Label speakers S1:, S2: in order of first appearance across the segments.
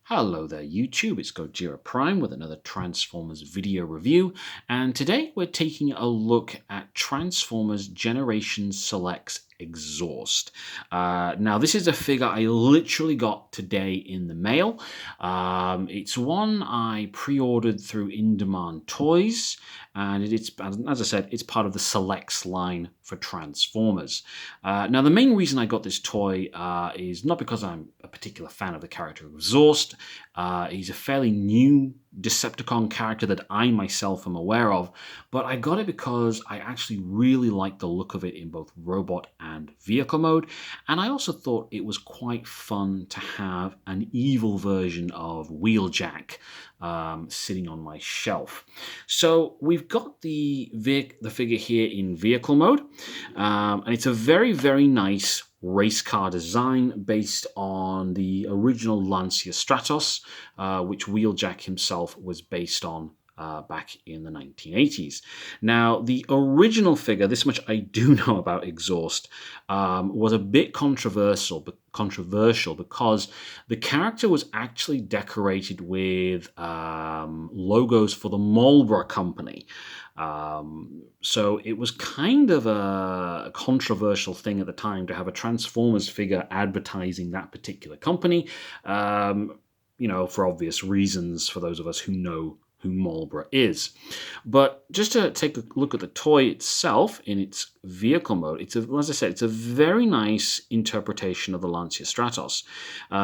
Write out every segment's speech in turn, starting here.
S1: Hello there YouTube, it's Gojira Prime with another Transformers video review, and today we're taking a look at Transformers Generation Select's Exhaust. Now this is a figure I literally got today in the mail. It's one I pre-ordered through In Demand Toys, and it's, as I said, it's part of the Selects line for Transformers. Now the main reason I got this toy is not because I'm a particular fan of the character Exhaust. He's a fairly new Decepticon character that I myself am aware of, but I got it because I actually really like the look of it in both robot and vehicle mode, and I also thought it was quite fun to have an evil version of Wheeljack sitting on my shelf. So we've got the figure here in vehicle mode, and it's a very, very nice race car design based on the original Lancia Stratos, which Wheeljack himself was based on back in the 1980s. Now, the original figure, this much I do know about Exhaust, was a bit controversial because the character was actually decorated with logos for the Marlboro Company. So it was kind of a controversial thing at the time to have a Transformers figure advertising that particular company, for obvious reasons for those of us who know who Marlboro is. But just to take a look at the toy itself in its vehicle mode, as I said, it's a very nice interpretation of the Lancia Stratos.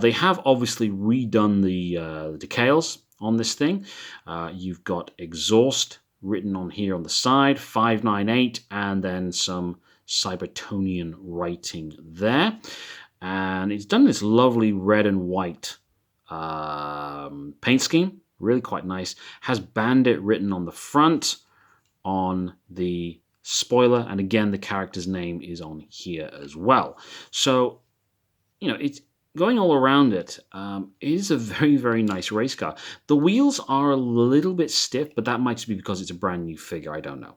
S1: They have obviously redone the decals on this thing. You've got Exhaust written on here on the side, 598, and then some Cybertonian writing there. And it's done this lovely red and white paint scheme. Really quite nice. Has Bandit written on the front, on the spoiler, and again the character's name is on here as well. So, it's going all around it. It is a very, very nice race car. The wheels are a little bit stiff, but that might just be because it's a brand new figure. I don't know.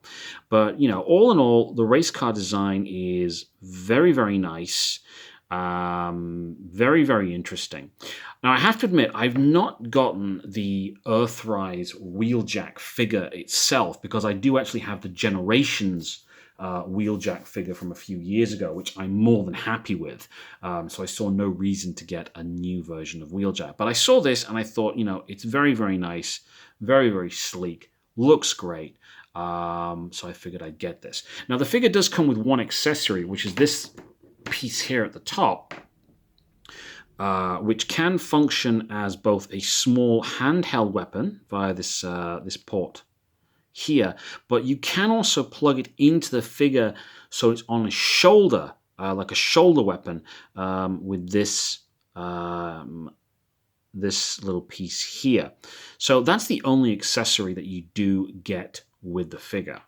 S1: But, all in all, the race car design is very, very nice. Very, very interesting. Now, I have to admit, I've not gotten the Earthrise Wheeljack figure itself because I do actually have the Generations Wheeljack figure from a few years ago, which I'm more than happy with. So I saw no reason to get a new version of Wheeljack. But I saw this and I thought, it's very, very nice, very, very sleek, looks great. So I figured I'd get this. Now, the figure does come with one accessory, which is this piece here at the top, which can function as both a small handheld weapon via this port here, but you can also plug it into the figure so it's on a shoulder, like a shoulder weapon, with this this little piece here. So that's the only accessory that you do get with the figure.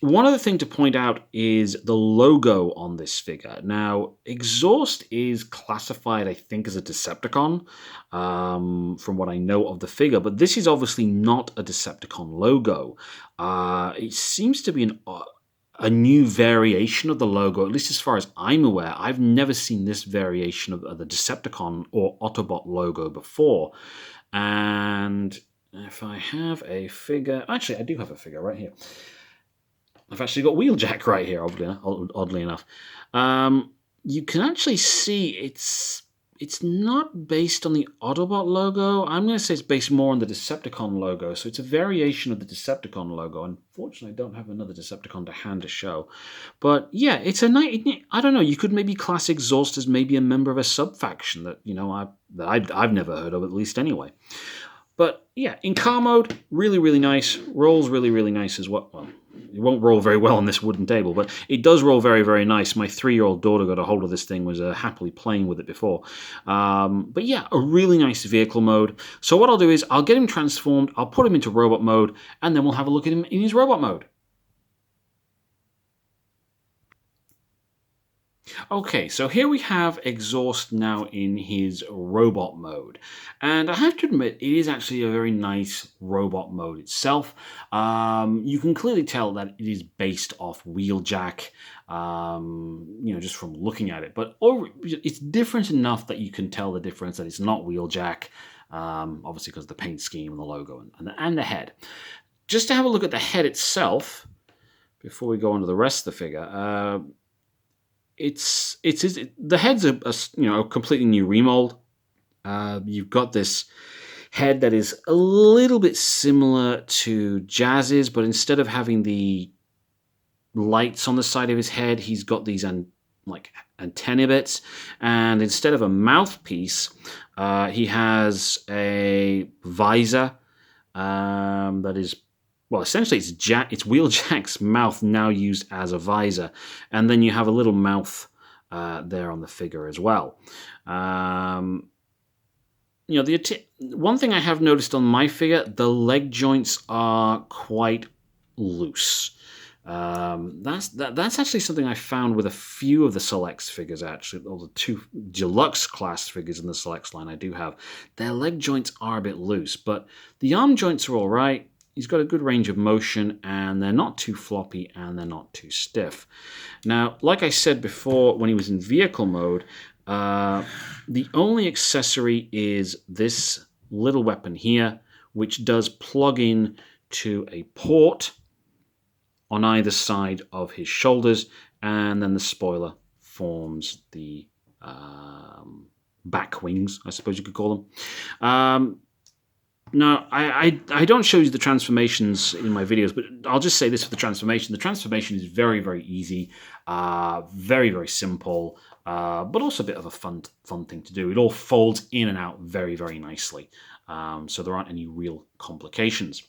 S1: One other thing to point out is the logo on this figure. Now, Exhaust is classified, I think, as a Decepticon, from what I know of the figure, but this is obviously not a Decepticon logo. It seems to be a new variation of the logo, at least as far as I'm aware. I've never seen this variation of the Decepticon or Autobot logo before. And if I have a figure... Actually, I do have a figure right here. I've actually got Wheeljack right here, oddly enough. You can actually see it's not based on the Autobot logo. I'm going to say it's based more on the Decepticon logo. So it's a variation of the Decepticon logo. Unfortunately, I don't have another Decepticon to hand to show. But yeah, it's a nice... I don't know. You could maybe class Exhaust as maybe a member of a sub-faction that, I've never heard of, at least anyway. But yeah, in car mode, really, really nice. Rolls really, really nice as well. Well, it won't roll very well on this wooden table, but it does roll very, very nice. My 3-year-old daughter got a hold of this thing, was happily playing with it before. But yeah, a really nice vehicle mode. So what I'll do is I'll get him transformed, I'll put him into robot mode, and then we'll have a look at him in his robot mode. Okay, so here we have Exhaust now in his robot mode. And I have to admit, it is actually a very nice robot mode itself. You can clearly tell that it is based off Wheeljack. just from looking at it. But it's different enough that you can tell the difference, that it's not Wheeljack, obviously because of the paint scheme and the logo and the head. Just to have a look at the head itself, before we go on to the rest of the figure, the head's a completely new remold. You've got this head that is a little bit similar to Jazz's, but instead of having the lights on the side of his head, he's got these antenna bits, and instead of a mouthpiece, he has a visor that is, well, essentially it's Wheeljack's mouth now used as a visor, and then you have a little mouth there on the figure as well. One thing I have noticed on my figure, the leg joints are quite loose. That's actually something I found with a few of the Selects figures, actually, or the two deluxe class figures in the Selects line I do have. Their leg joints are a bit loose, but the arm joints are all right. He's got a good range of motion, and they're not too floppy, and they're not too stiff. Now, like I said before, when he was in vehicle mode, the only accessory is this little weapon here, which does plug in to a port on either side of his shoulders, and then the spoiler forms the back wings, I suppose you could call them. Now, I don't show you the transformations in my videos, but I'll just say this for the transformation. The transformation is very, very easy, very, very simple, but also a bit of a fun thing to do. It all folds in and out very, very nicely, so there aren't any real complications.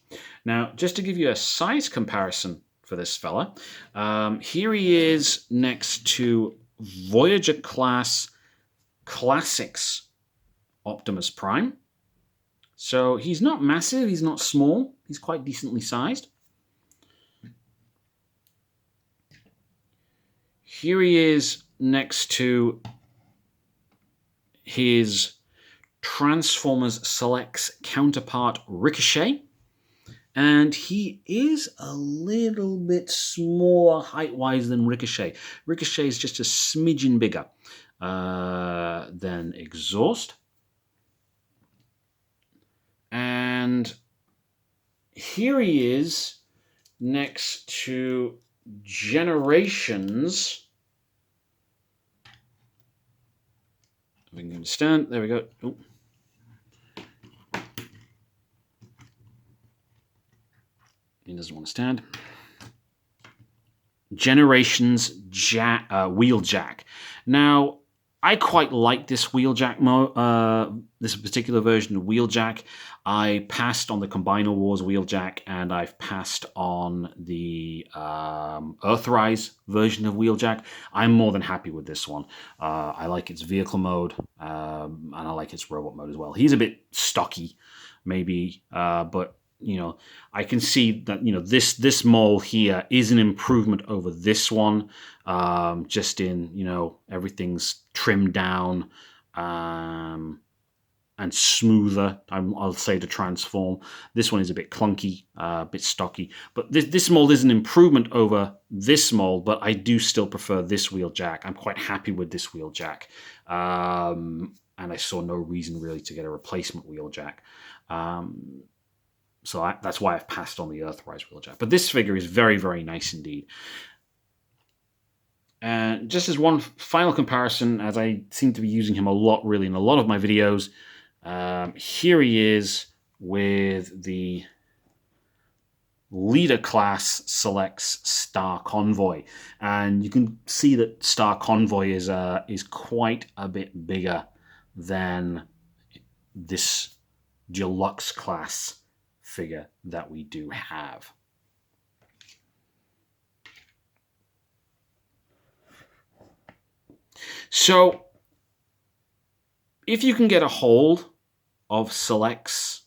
S1: Now, just to give you a size comparison for this fella, here he is next to Voyager class Classics Optimus Prime. So he's not massive, he's not small, he's quite decently sized. Here he is next to his Transformers Selects counterpart Ricochet. And he is a little bit smaller height-wise than Ricochet. Ricochet is just a smidgen bigger than Exhaust. And here he is next to Generations. If we can understand, there we go. Ooh. He doesn't want to stand. Generations Wheeljack. Now, I quite like this Wheeljack this particular version of Wheeljack. I passed on the Combiner Wars Wheeljack, and I've passed on the Earthrise version of Wheeljack. I'm more than happy with this one. I like its vehicle mode, and I like its robot mode as well. He's a bit stocky, maybe, but I can see that this mold here is an improvement over this one. Just in everything's trimmed down and smoother, I'll say, to transform. This one is a bit clunky, a bit stocky, but this mold is an improvement over this mold, but I do still prefer this Wheeljack. I'm quite happy with this Wheeljack, and I saw no reason really to get a replacement Wheeljack. So that's why I've passed on the Earthrise Wheeljack. But this figure is very, very nice indeed. And just as one final comparison, as I seem to be using him a lot, really, in a lot of my videos, here he is with the Leader Class Selects Star Convoy. And you can see that Star Convoy is quite a bit bigger than this Deluxe Class figure that we do have. So if you can get a hold of Selects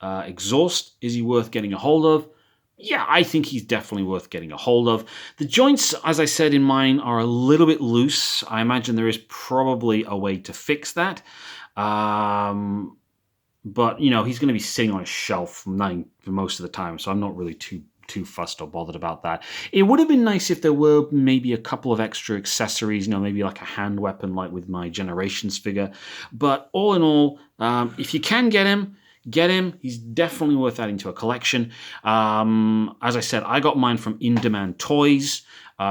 S1: Exhaust, is he worth getting a hold of? Yeah, I think he's definitely worth getting a hold of. The joints, as I said in mine, are a little bit loose. I imagine there is probably a way to fix that. But, he's going to be sitting on a shelf for most of the time, so I'm not really too too fussed or bothered about that. It would have been nice if there were maybe a couple of extra accessories, maybe like a hand weapon like with my Generations figure. But all in all, if you can get him, get him. He's definitely worth adding to a collection. As I said, I got mine from In Demand Toys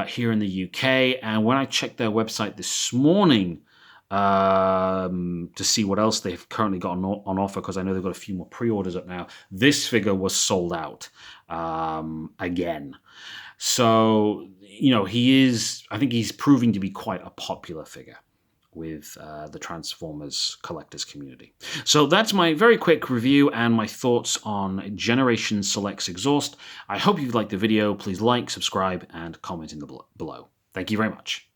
S1: here in the UK, and when I checked their website this morning to see what else they've currently got on offer, because I know they've got a few more pre-orders up now, this figure was sold out again. So, I think he's proving to be quite a popular figure with the Transformers collectors community. So that's my very quick review and my thoughts on Generation Selects Exhaust. I hope you liked the video. Please like, subscribe, and comment in the below. Thank you very much.